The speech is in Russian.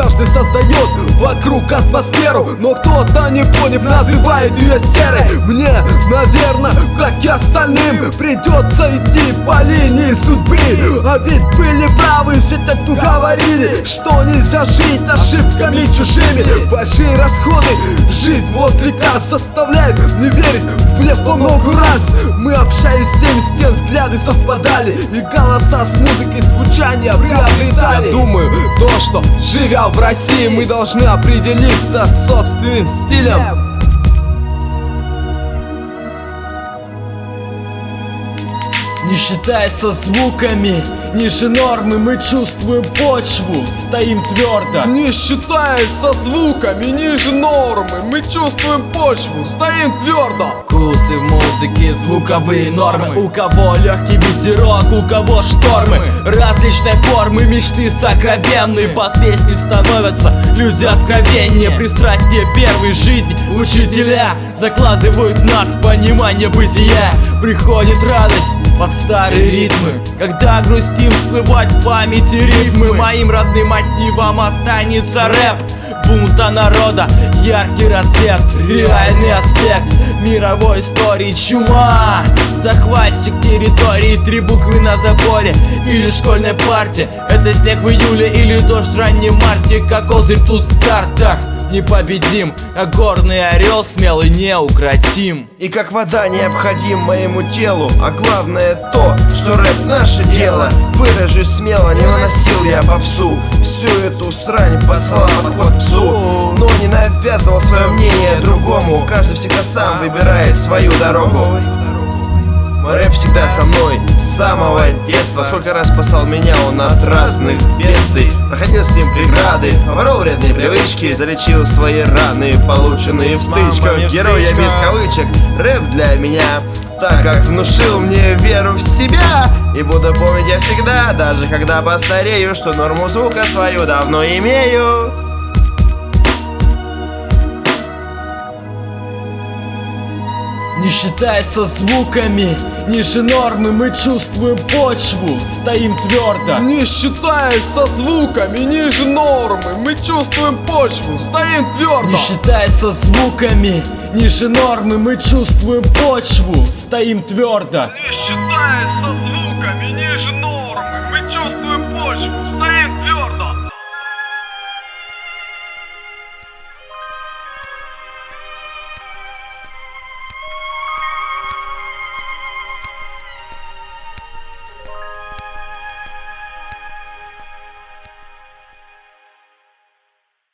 Каждый создает вокруг атмосферу, но кто-то, не поняв, называет ее серой. Мне, наверное, как и остальным, придется идти по линии судьбы. А ведь были правы все те, кто говорили, что нельзя жить ошибками чужими. Большие расходы, жизнь возле касс заставляет не верить в блеф по много раз. Мы общались с теми, с кем взгляды совпадали, и голоса с музыкой звучания приобретали. Я думаю, то, что живя в России, мы должны определиться с собственным стилем. Не считаясь со звуками, ниже нормы мы чувствуем почву, стоим твердо. Не считаясь со звуками, ниже нормы, мы чувствуем почву, стоим твердо. Вкусы в музыке, звуковые нормы. У кого легкий ветерок, у кого штормы. Различной формы, мечты сокровенные. Под песни становятся люди откровеннее. Пристрастие первой жизни, учителя закладывают в нас понимание бытия. Приходит радость под старые ритмы, когда грустим, всплывать в памяти рифмы. Моим родным мотивом останется рэп бунта народа, яркий рассвет, реальный аспект мировой истории. Чума, захватчик территории, 3 буквы на заборе или школьной парте. Это снег в июле или дождь в раннем марте, как козырь туз в картах. Непобедим, как горный орел, смелый, неукротим. И как вода необходим моему телу. А главное то, что рэп наше дело. Выражусь смело, не наносил я попсу. Всю эту срань послал подход псу, но не навязывал свое мнение другому. Каждый всегда сам выбирает свою дорогу. Мой рэп всегда со мной с самого детства. Сколько раз спасал меня он от разных бедствий. Проходил с ним преграды, поборол вредные привычки, залечил свои раны, полученные в стычках. Герой я без кавычек, рэп для меня, так как внушил мне веру в себя. И буду помнить я всегда, даже когда постарею, что норму звука свою давно имею. Не считаясь со звуками, ниже нормы мы чувствуем почву, стоим твердо. Не считаясь со звуками, ниже нормы, мы чувствуем почву, стоим твердо. Не считаясь со звуками, ниже нормы мы чувствуем почву, стоим твердо. Не считаясь со звуками, ниже нормы, мы чувствуем почву, стоим